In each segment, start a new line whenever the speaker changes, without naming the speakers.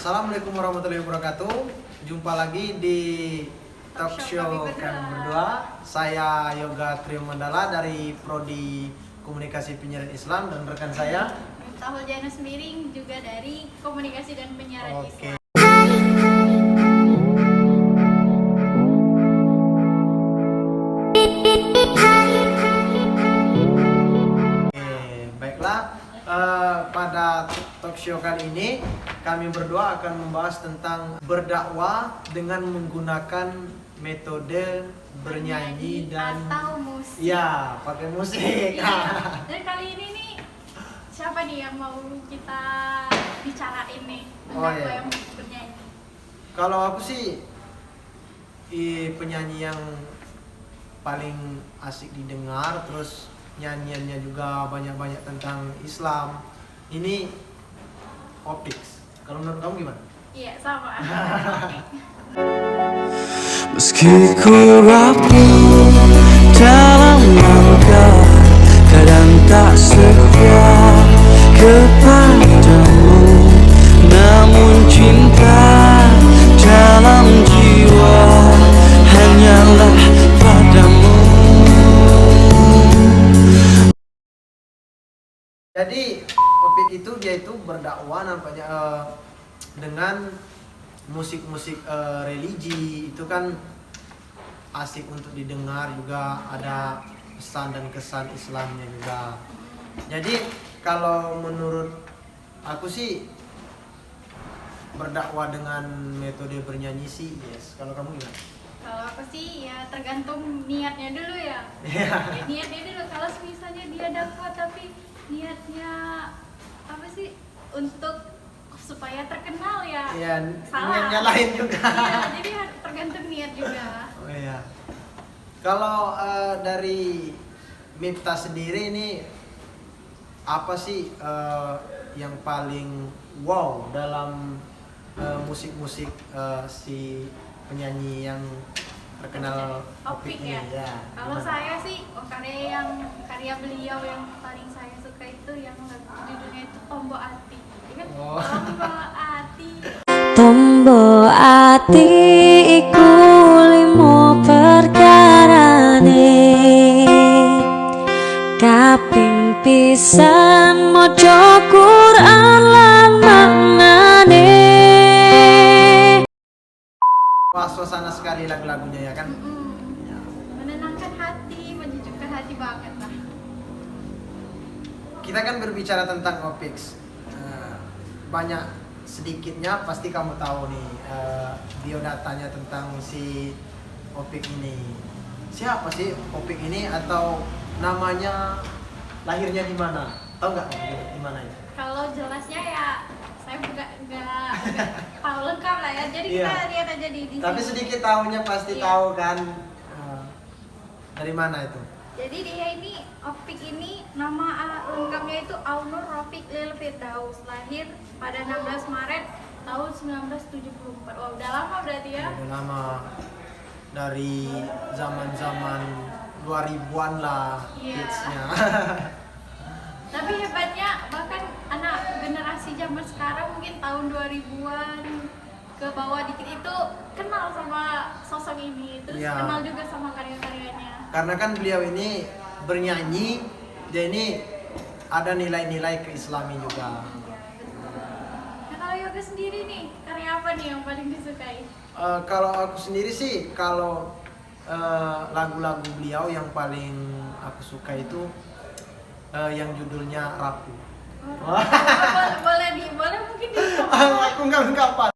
Assalamualaikum warahmatullahi wabarakatuh. Jumpa lagi di talk show kami berdua. Saya Yoga Trio Mandala dari Prodi Komunikasi Penyiaran Islam dan rekan saya
Tahul Janus Miring juga dari Komunikasi dan Penyiaran
Oke.
Islam.
Baiklah, pada talk show kali ini kami berdua akan membahas tentang berdakwah dengan menggunakan metode bernyanyi dan
atau musik.
ya pakai musik.
Iya. Dan kali ini nih siapa nih yang mau kita bicarain nih tentang yang bernyanyi?
Kalau aku sih penyanyi yang paling asik didengar, terus nyanyiannya juga banyak-banyak tentang Islam. Ini Opix. Kalau menurut kamu gimana?
Iya, sama.
Meski ku rapuh dalam langkah, kadang tak setia kepadamu, namun cinta dalam jiwa hanyalah padamu.
Jadi Opik itu dia itu berdakwah nampaknya dengan musik-musik religi itu kan asik untuk didengar, juga ada pesan dan kesan Islamnya juga. Jadi kalau menurut aku sih berdakwah dengan metode bernyanyi sih yes. Kalau kamu gimana?
Kalau aku sih ya tergantung niatnya dulu ya.
Iya.
Niatnya dulu. Kalau misalnya dia dakwah tapi niatnya apa sih untuk supaya terkenal ya, salah.
Niatnya lain juga.
Iya, jadi tergantung niat juga.
Oh iya. Kalau dari Miftah sendiri ini apa sih yang paling wow dalam musik-musik si penyanyi yang terkenal
Opik
ini?
ya. Kalau saya sih karya beliau yang paling saya suka itu yang judulnya itu Tombo Ati. Ingat?
Oh.
Tombo Ati.
Tombo ati iku limo perkarane, kaping pisan maca Quran lan maknane.
Wah, suasana sekali lagu-lagunya ya kan? Ya.
Menenangkan hati, menyejukkan hati banget lah.
Kita kan berbicara tentang Opix. Banyak sedikitnya pasti kamu tahu nih biodatanya tentang si Opik ini. Siapa sih Opik ini, atau namanya lahirnya di mana? Tahu nggak di mana ya?
Kalau jelasnya ya saya nggak tahu lengkap lah ya. Jadi kita
Iya.
lihat aja di
Tapi
sini.
sedikit tahunya pasti
Iya.
tahu kan. Dari mana itu?
Jadi dia ini Opik ini nama lengkapnya itu Aunur Rafiq Lil Firdaus, lahir pada 16 Maret tahun 1974. Wah, udah lama berarti ya.
Udah lama, dari zaman-zaman 2000-an lah
Iya.
hitsnya.
Tapi hebatnya bahkan anak generasi zaman sekarang mungkin tahun 2000-an ke bawah dikit itu kenal sama sosok ini, terus
Iya.
kenal juga sama karya-karyanya.
Karena kan beliau ini bernyanyi, dia ini ada nilai-nilai keislami juga.
Nah, kalau Yoga sendiri nih, karya apa nih yang paling disukai?
Kalau aku sendiri sih, kalau lagu-lagu beliau yang paling aku suka itu yang judulnya Rapuh.
Boleh mungkin di
Aku nggak apa.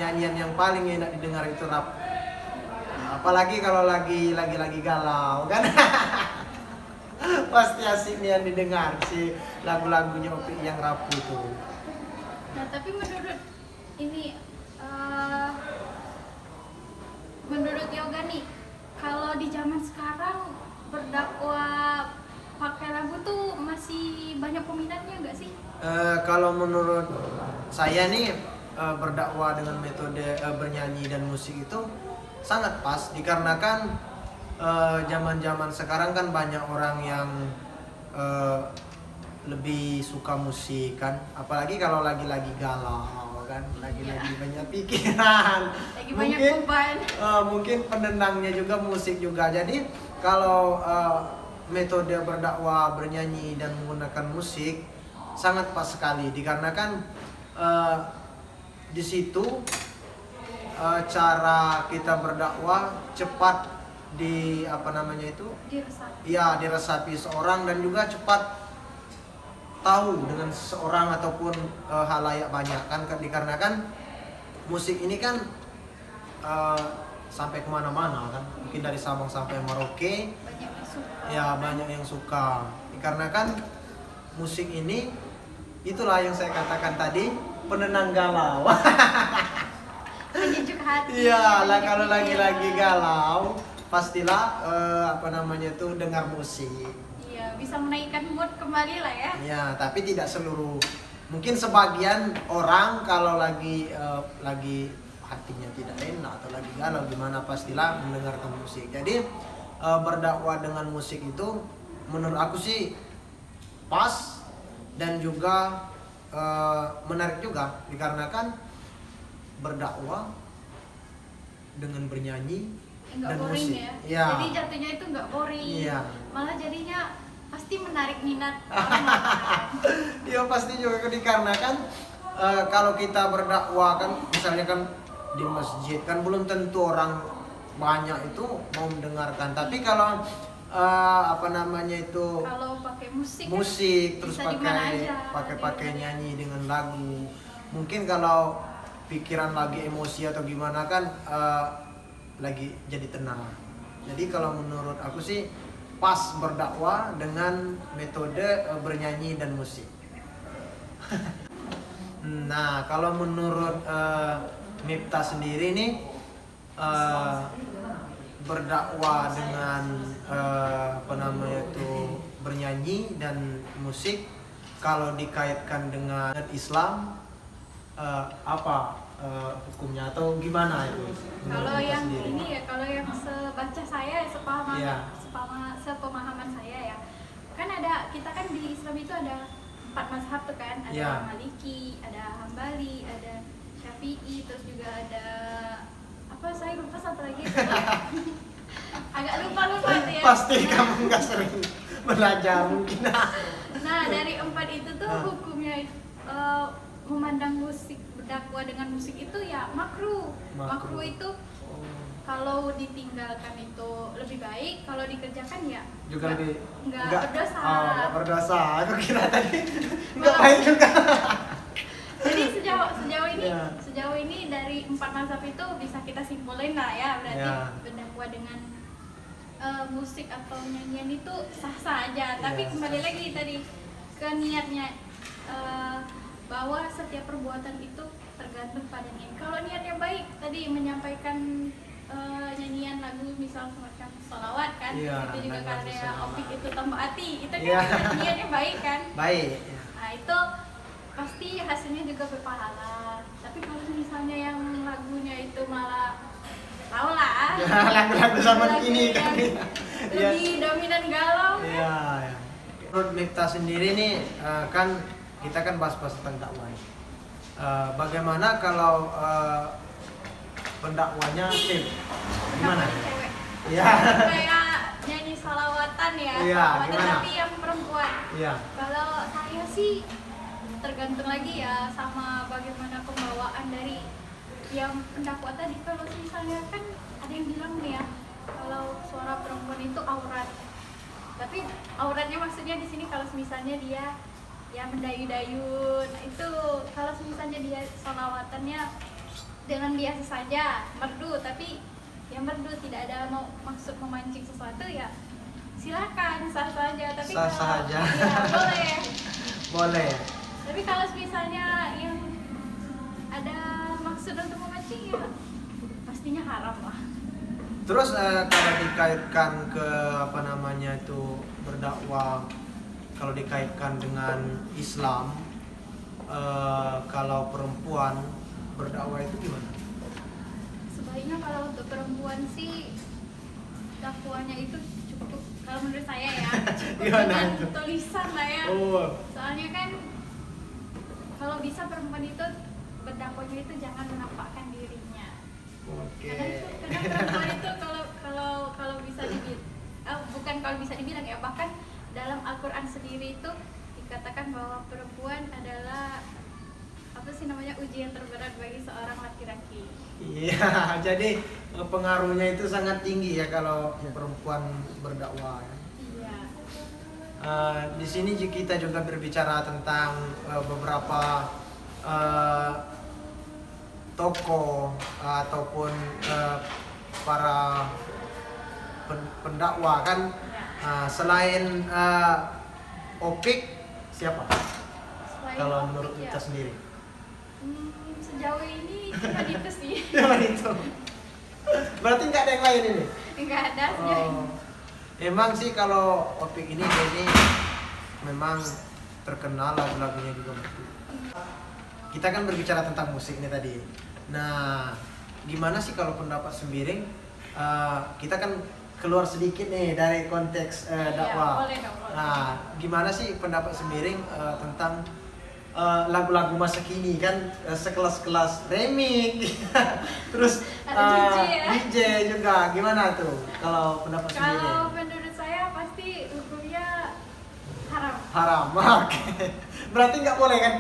Nyanyian yang paling enak didengar itu Rapuh. Apalagi kalau lagi galau kan. Pasti asik nih yang didengar si lagu-lagunya Opik yang Rapuh itu.
Nah, tapi menurut ini menurut Yoga nih, kalau di zaman sekarang berdakwah pakai lagu tuh masih banyak peminatnya nggak sih?
Kalau menurut saya nih berdakwah dengan metode bernyanyi dan musik itu sangat pas, dikarenakan zaman-zaman sekarang kan banyak orang yang lebih suka musik kan, apalagi kalau lagi-lagi galau kan, lagi-lagi banyak pikiran,
Lagi banyak
mungkin
beban.
mungkin penenangnya juga musik juga. Jadi kalau metode berdakwah, bernyanyi dan menggunakan musik sangat pas sekali, dikarenakan di situ cara kita berdakwah cepat diresapi seorang, dan juga cepat tahu dengan seseorang ataupun halayak banyak kan, dikarenakan musik ini kan sampai kemana-mana kan, mungkin dari Sabang sampai Merauke
Banyak yang suka.
ya, banyak yang suka, dikarenakan musik ini itulah yang saya katakan tadi, penenang galau.
Menyejuk hati.
Iya lah, kalau
menyejuk
lagi
pikiran.
galau pastilah dengar musik.
Iya, bisa menaikkan mood kembali lah ya.
Ya, tapi tidak seluruh. Mungkin sebagian orang kalau lagi hatinya tidak enak atau lagi galau gimana, pastilah mendengarkan musik. Jadi berdakwah dengan musik itu menurut aku sih pas dan juga menarik juga, dikarenakan berdakwah dengan bernyanyi
Enggak
dan
boring
musik.
ya.
Iya.
Jadi jatuhnya itu enggak boring.
Iya.
Malah jadinya pasti menarik minat orang kan.
Iya pasti juga, dikarenakan kalau kita berdakwah kan, misalnya kan di masjid kan belum tentu orang banyak itu mau mendengarkan, tapi kalau
Kalau pakai musik,
musik terus
bisa di mana
pakai
aja.
pakai nyanyi dengan lagu, mungkin kalau pikiran lagi emosi atau gimana kan lagi jadi tenang. Jadi kalau menurut aku sih pas berdakwah dengan metode bernyanyi dan musik. Nah, kalau menurut Miftah sendiri nih, berdakwah dengan bernyanyi dan musik, kalau dikaitkan dengan Islam, apa hukumnya atau gimana itu? menurut
Kalau
Miftah
yang
sendiri?
ini ya, kalau yang sebaca saya,
Iya.
sepemahaman saya ya, kan kita kan di Islam itu ada 4 mazhab tuh kan, ada
Iya.
Maliki, ada Hambali, ada Syafi'i, terus juga ada apa, saya lupa satu lagi. Agak lupa tuh ya.
Pasti kamu nggak sering belajar mungkin.
Nah, dari 4 itu tuh
Ah.
hukumnya memandang musik, berdakwah dengan musik itu ya makruh.
Makruh.
Makruh itu kalau ditinggalkan itu lebih baik, kalau dikerjakan ya
Juga lebih
nggak berdosa.
Oh, nggak berdosa. Aku kira tadi nggak
Malah-
baik juga.
Jadi
Iya.
sejauh ini dari 4 mazhab itu bisa kita simpulin lah ya, berarti
Iya.
berdakwah dengan musik atau nyanyian itu sah-sah aja. Tapi
Iya,
kembali
sah.
lagi tadi ke niatnya, bahwa setiap perbuatan itu tergantung pada niat. Kalau niatnya baik, tadi menyampaikan nyanyian lagu misal semacam sholawat kan,
Iya,
itu juga
lagu
karya
sholawat.
Opik itu tambah hati, itu kan
Iya.
niatnya baik kan.
Baik.
Nah itu pasti hasilnya juga berpahala. Tapi kalau misalnya yang lagunya itu malah tau lah,
Ya, lagu-lagu zaman kini kan. Iya.
lebih dominan galau kan.
Iya. Ya. Menurut Miftah sendiri nih, kan kita kan bahas-bahas tentang dakwah. Bagaimana kalau pendakwanya gimana?
Cewek.
Iya.
Kayak nyanyi salawatan ya,
Iya,
salawatan
gimana?
tapi yang perempuan.
Iya.
Kalau saya sih tergantung lagi ya sama bagaimana pembawaan dari yang pendakwah tadi. Kalau misalnya kan ada yang bilang nih ya, kalau suara perempuan itu aurat. Tapi auratnya maksudnya di sini kalau misalnya dia ya mendayu-dayu. Nah, itu kalau misalnya dia sholawatannya dengan biasa saja, merdu, tapi yang merdu tidak ada maksud memancing sesuatu, ya silakan, sah saja. Tapi
Sah-sah
kalau
aja.
ya, boleh.
Boleh.
Tapi kalau misalnya yang ada maksud untuk memancing, ya pastinya haram lah.
Terus kalau dikaitkan ke berdakwah, kalau dikaitkan dengan Islam, kalau perempuan berdakwah itu gimana?
Sebaiknya kalau untuk perempuan sih dakwaannya itu cukup, kalau menurut saya ya, cukup
Gimana
dengan
itu?
tulisan lah ya.
Oh.
Soalnya kan kalau bisa perempuan itu berdakwanya itu jangan menampakkan dirinya.
Oke.
Karena perempuan itu kalau bisa dibilang, bukan kalau bisa dibilang ya, bahkan dalam Al-Quran sendiri itu dikatakan bahwa perempuan adalah apa sih namanya, ujian terberat bagi seorang laki-laki.
Iya, jadi pengaruhnya itu sangat tinggi ya kalau perempuan berdakwah. Ya.
Iya.
Di sini kita juga berbicara tentang beberapa tokoh ataupun para pendakwah kan. Selain Opik, siapa?
Selain
Kalau
Opik
menurut
ya,
kita sendiri?
sejauh ini cuma itu sih.
Siapa itu? Berarti nggak ada yang lain ini?
Nggak ada sejauh ini.
Emang sih kalau Opik ini memang terkenal, lagu-lagunya juga betul. Kita kan berbicara tentang musik nih tadi. Nah, gimana sih kalau pendapat Sembiring? Kita kan keluar sedikit nih dari konteks dakwah.
Boleh dong, boleh.
Nah, gimana sih pendapat Sembiring tentang lagu-lagu masa kini kan, sekelas-kelas remix, terus
Ada DJ ya?
DJ juga, gimana tuh kalau pendapat Sembiring?
Kalau menurut saya pasti hukumnya haram.
Haram, oke. Berarti nggak boleh kan?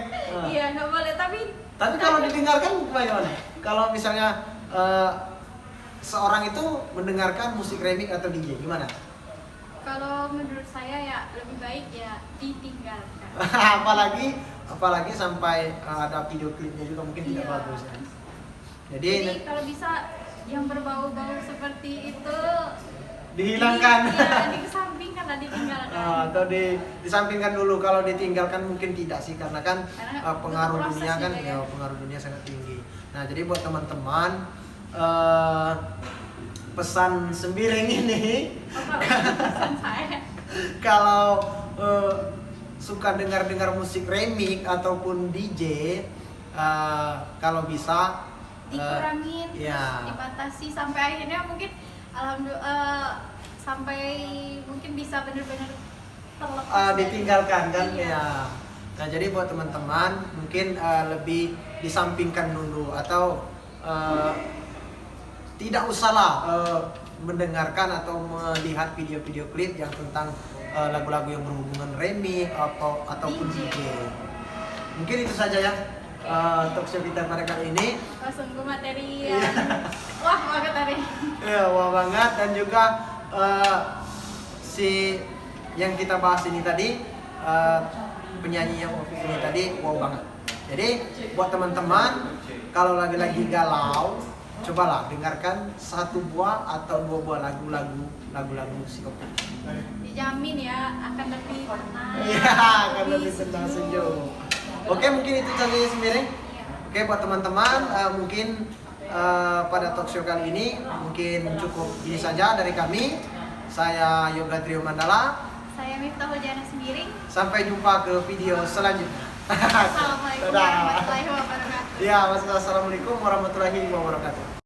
Iya, nggak boleh, tapi
Kalau didengarkan bagaimana? Kalau misalnya seorang itu mendengarkan musik remix atau DJ, gimana?
kalau menurut saya ya lebih baik ya ditinggalkan.
apalagi sampai ada video klipnya juga mungkin tidak
Iya.
bagus ya.
Jadi kalau bisa yang berbau-bau seperti itu
dihilangkan.
dikesampingkan lah, ditinggalkan.
Atau disampingkan dulu. Kalau ditinggalkan mungkin tidak sih, karena kan
Karena
pengaruh
butuh
dunia
proses
kan
juga
ya,
ya.
pengaruh dunia sangat tinggi. Nah, jadi buat teman-teman pesan Sembiring ini
Apa pesan saya?
kalau suka dengar musik remix ataupun DJ, kalau bisa
Dikurangin,
ya.
terus dibatasi sampai akhirnya mungkin alhamdulillah sampai mungkin bisa benar-benar terlepas dari-
ditinggalkan kan
Iya.
ya. Nah, jadi buat teman-teman mungkin lebih disampingkan dulu, atau tidak usahlah mendengarkan atau melihat video-video klip yang tentang lagu-lagu yang berhubungan remix ataupun DJ. Mungkin itu saja ya talk show kita pada kali ini.
Oh, sungguh materi yang wah banget hari.
Ya, wah banget. Dan juga si yang kita bahas ini tadi, penyanyi yang Opik ini tadi wow banget. Jadi buat teman-teman, kalau lagi-lagi galau, cobalah dengarkan satu buah atau dua buah lagu-lagu si Opik.
Dijamin ya akan lebih tenang.
Iya, akan lebih tenang, sejuk. Oke, mungkin itu saja Sembiring. Oke, buat teman-teman, mungkin pada talk show kali ini mungkin cukup ini saja dari kami. Saya Yoga Trio Mandala.
Saya Miftahul Jana Sembiring.
Sampai jumpa ke video selanjutnya.
Assalamualaikum
Dadah.
warahmatullahi wabarakatuh.
Ya, wassalamualaikum warahmatullahi wabarakatuh.